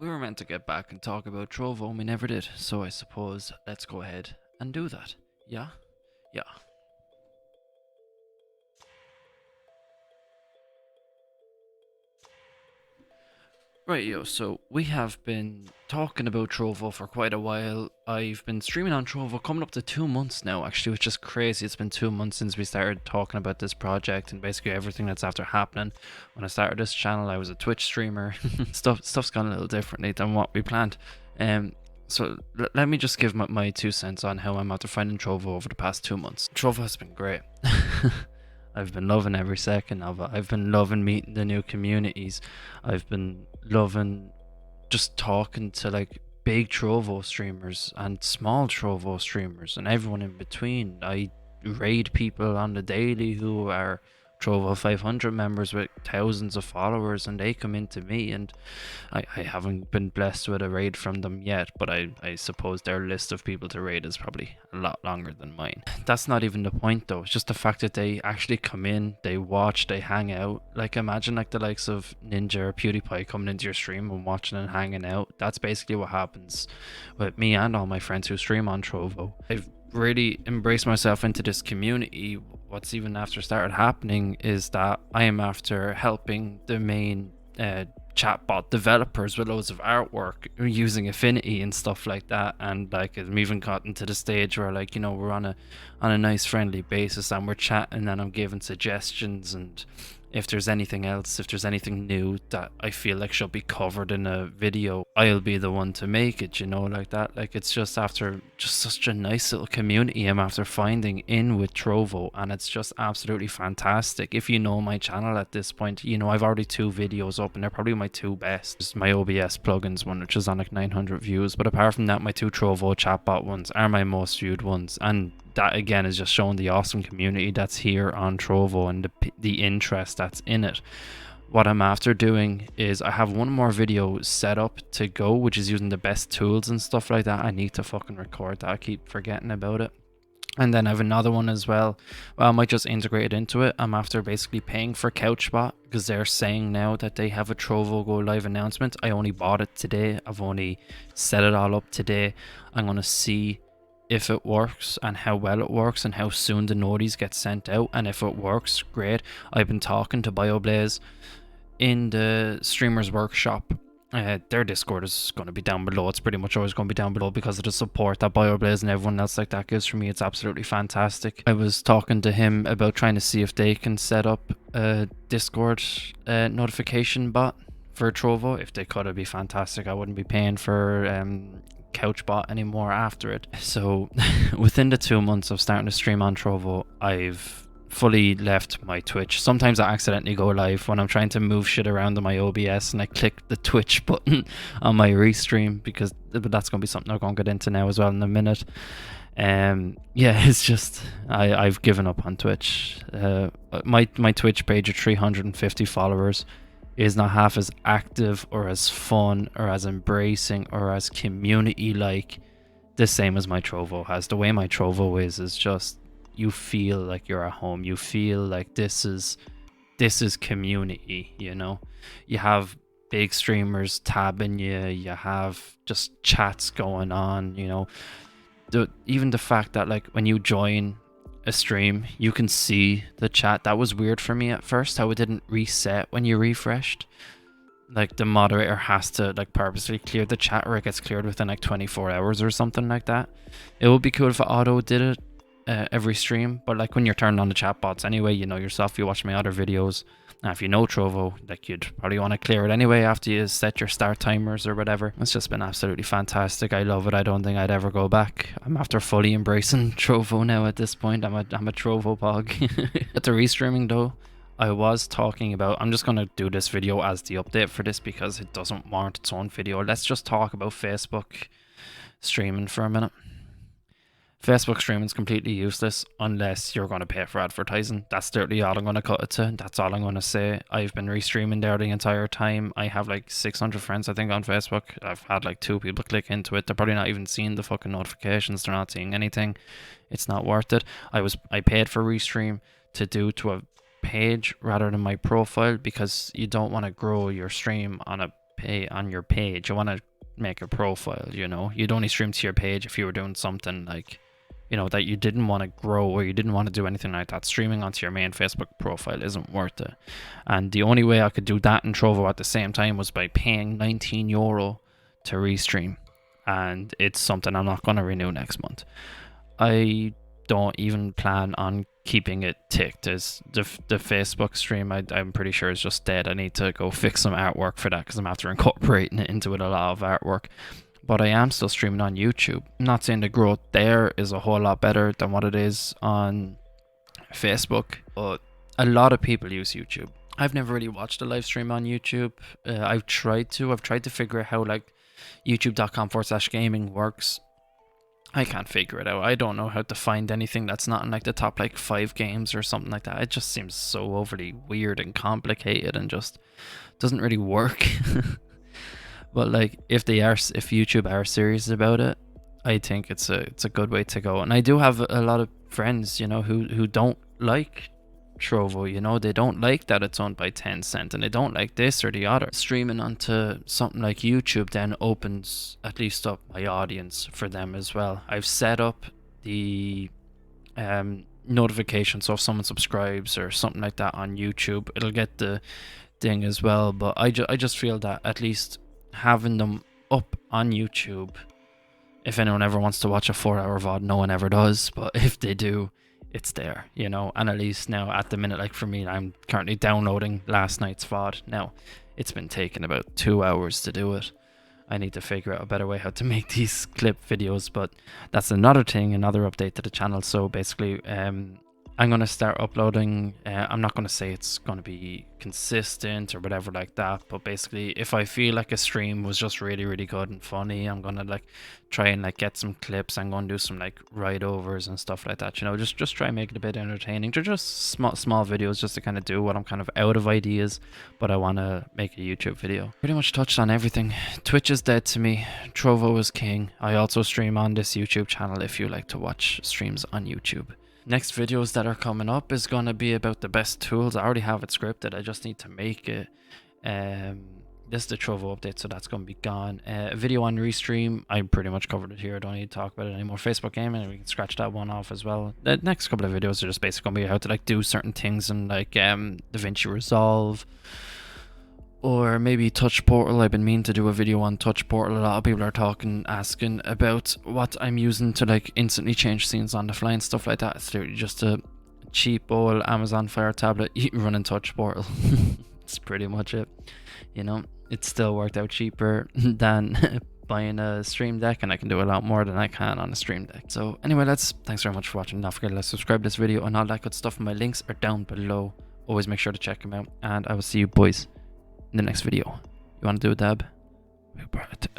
We were meant to get back and talk about Trovo, and we never did, so I suppose let's go ahead and do that. Yeah? Yeah. Right, yo, so we have been talking about Trovo for quite a while. I've been streaming on Trovo coming up to 2 months now, actually, which is crazy. It's been 2 months since we started talking about this project and basically everything that's after happening. When I started this channel, I was a Twitch streamer. Stuff's gone a little differently than what we planned. So let me just give my 2 cents on how I'm after finding Trovo over the past 2 months. Trovo has been great. I've been loving every second of it. I've been loving meeting the new communities. I've been loving just talking to like big Trovo streamers and small Trovo streamers and everyone in between. I raid people on the daily who are Trovo 500 members with thousands of followers, and they come into me, and I haven't been blessed with a raid from them yet, but I suppose their list of people to raid is probably a lot longer than mine. That's not even the point though, it's just the fact that they actually come in, they watch, they hang out. Like imagine like the likes of Ninja or PewDiePie coming into your stream and watching and hanging out. That's basically what happens with me and all my friends who stream on Trovo. I've really embraced myself into this community. What's even after started happening is that I am after helping the main chatbot developers with loads of artwork using Affinity and stuff like that, and like I've even gotten to the stage where like we're on a nice friendly basis and we're chatting and I'm giving suggestions, and if there's anything else, if there's anything new that I feel like should be covered in a video, I'll be the one to make it, like that. Like it's just after just such a nice little community I'm after finding in with Trovo, and it's just absolutely fantastic. If you know my channel at this point, I've already 2 videos up and they're probably my 2 best. Just my OBS plugins one, which is on like 900 views, but apart from that, my 2 Trovo chatbot ones are my most viewed ones, and that again is just showing the awesome community that's here on Trovo and the interest that's in it. What I'm after doing is I have one more video set up to go, which is using the best tools and stuff like that. I need to fucking record that. I keep forgetting about it. And then I have another one as well. Well, I might just integrate it into it. I'm after basically paying for Couchbot because they're saying now that they have a Trovo Go Live announcement. I only bought it today. I've only set it all up today. I'm going to see if it works and how well it works and how soon the notice get sent out, and if it works, great. I've been talking to BioBlaze in the streamers workshop. Their Discord is going to be down below. It's pretty much always going to be down below because of the support that BioBlaze and everyone else like that gives for me. It's absolutely fantastic. I was talking to him about trying to see if they can set up a Discord notification bot for Trovo. If they could, it'd be fantastic. I wouldn't be paying for Couchbot anymore after it. So within the 2 months of starting to stream on Trovo, I've fully left my Twitch. Sometimes I accidentally go live when I'm trying to move shit around on my OBS and I click the Twitch button on my restream, because that's going to be something I'm going to get into now as well in a minute. Yeah, it's just I've given up on Twitch. My Twitch page of 350 followers is not half as active or as fun or as embracing or as community like the same as my Trovo has. The way my Trovo is just, you feel like you're at home. You feel like this is community, You have big streamers tabbing you, you have just chats going on, even the fact that like when you join a stream you can see the chat. That was weird for me at first, how it didn't reset when you refreshed. Like the moderator has to like purposely clear the chat, or it gets cleared within like 24 hours or something like that. It would be cool if it auto did it every stream, but like when you're turning on the chat bots anyway, you know yourself, you watch my other videos. Now, if you know Trovo, like you'd probably want to clear it anyway after you set your start timers or whatever. It's just been absolutely fantastic. I love it. I don't think I'd ever go back. I'm after fully embracing Trovo now at this point. I'm a Trovo pog. At the restreaming though, I was talking about, I'm just going to do this video as the update for this because it doesn't warrant its own video. Let's just talk about Facebook streaming for a minute. Facebook streaming is completely useless unless you're going to pay for advertising. That's literally all I'm going to cut it to. That's all I'm going to say. I've been restreaming there the entire time. I have like 600 friends, I think, on Facebook. I've had like 2 people click into it. They're probably not even seeing the fucking notifications. They're not seeing anything. It's not worth it. I paid for restream to do to a page rather than my profile, because you don't want to grow your stream on a pay on your page. You want to make a profile, you know. You'd only stream to your page if you were doing something like, you know, that you didn't want to grow or you didn't want to do anything like that. Streaming onto your main Facebook profile isn't worth it. And the only way I could do that in Trovo at the same time was by paying €19 to restream. And it's something I'm not going to renew next month. I don't even plan on keeping it ticked. As the Facebook stream, I'm pretty sure is just dead. I need to go fix some artwork for that because I'm after incorporating it into it, a lot of artwork. But I am still streaming on YouTube. I'm not saying the growth there is a whole lot better than what it is on Facebook, but a lot of people use YouTube. I've never really watched a live stream on YouTube. I've tried to figure out how like youtube.com/gaming works. I can't figure it out. I don't know how to find anything that's not in like the top like 5 games or something like that. It just seems so overly weird and complicated and just doesn't really work. But like if YouTube are serious about it, I think it's a good way to go. And I do have a lot of friends, you know, who don't like Trovo, you know, they don't like that it's owned by Tencent and they don't like this or the other. Streaming onto something like YouTube then opens at least up my audience for them as well. I've set up the notification, so if someone subscribes or something like that on YouTube, it'll get the thing as well. But I just feel that at least having them up on YouTube, if anyone ever wants to watch a 4-hour VOD, no one ever does, but if they do, it's there, you know. And at least now at the minute, like for me, I'm currently downloading last night's VOD. Now it's been taking about 2 hours to do it. I need to figure out a better way how to make these clip videos, but that's another thing, another update to the channel. So basically I'm going to start uploading. I'm not going to say it's going to be consistent or whatever like that, but basically if I feel like a stream was just really, really good and funny, I'm going to like try and like get some clips. I'm going to do some like ride overs and stuff like that, you know, just try and make it a bit entertaining. They're just small videos just to kind of do what I'm kind of out of ideas, but I want to make a YouTube video. Pretty much touched on everything. Twitch is dead to me. Trovo is king. I also stream on this YouTube channel if you like to watch streams on YouTube. Next videos that are coming up is going to be about the best tools. I already have it scripted. I just need to make it. This is the Trovo update, so that's going to be gone. A video on Restream, I pretty much covered it here. I don't need to talk about it anymore. Facebook gaming, we can scratch that one off as well. The next couple of videos are just basically going to be how to like do certain things in like DaVinci Resolve. Or maybe Touch Portal. I've been meaning to do a video on Touch Portal. A lot of people are asking about what I'm using to like instantly change scenes on the fly and stuff like that. It's literally just a cheap old Amazon Fire tablet running Touch Portal. That's pretty much it. You know, it still worked out cheaper than buying a Stream Deck, and I can do a lot more than I can on a Stream Deck. So anyway, thanks very much for watching. Don't forget to subscribe to this video and all that good stuff. My links are down below. Always make sure to check them out, and I will see you boys in the next video. You want to do a dab? I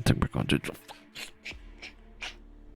think we're going to do